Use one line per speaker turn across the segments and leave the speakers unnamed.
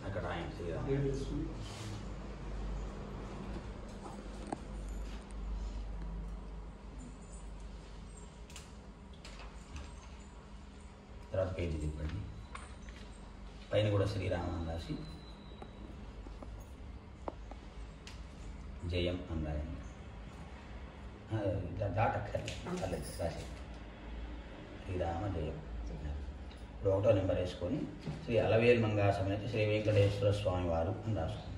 అక్కడ ఆయన శ్రీరామ తర్వాత పేజీ తిప్పండి. పైన కూడా శ్రీరామ అని రాసి జయం అని రాయండి. దాటక్కర్లేదు రాసి శ్రీరామ జయం. ఇప్పుడు 1వ నెంబర్ వేసుకొని శ్రీ అలవేల్ మంగా సమేత శ్రీ వెంకటేశ్వర స్వామి వారు అని రాసుకోండి.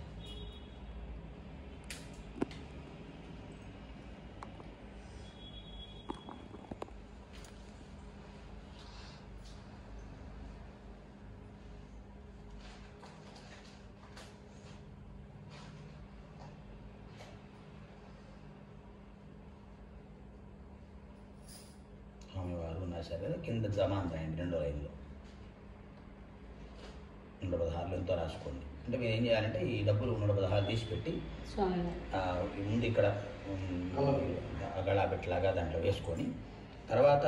స్వామివారు ఉన్నా సరే కింద జమాన్ రాయండి. 2వ లైన్లో 116 ఎంతో రాసుకోండి. అంటే మీరు ఏం చేయాలంటే ఈ డబ్బులు 116 తీసి పెట్టి ముందు ఇక్కడ గళాబెట్టలాగా దాంట్లో వేసుకొని తర్వాత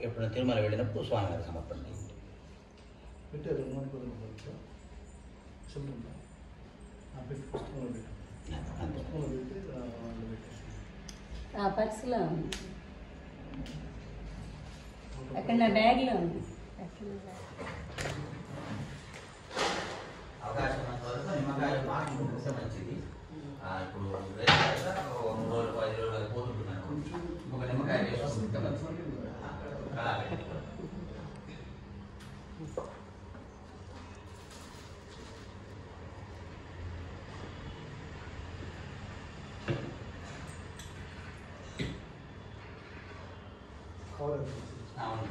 ఎప్పుడైనా తిరుమల వెళ్ళినప్పుడు స్వామివారి సమర్పణ చేయండి.
పర్సులో అక్కడ నా బ్యాగ్లో ఉంది.
అవకాశం నిమ్మకాయలు మాట్లాడుకుంటే మంచిది. ఇప్పుడు 3 రోజులు 10 రోజులు పోతుంటున్నాను. ఒక నిమ్మకాయ వేసుకుంటే మంచిది. అవును.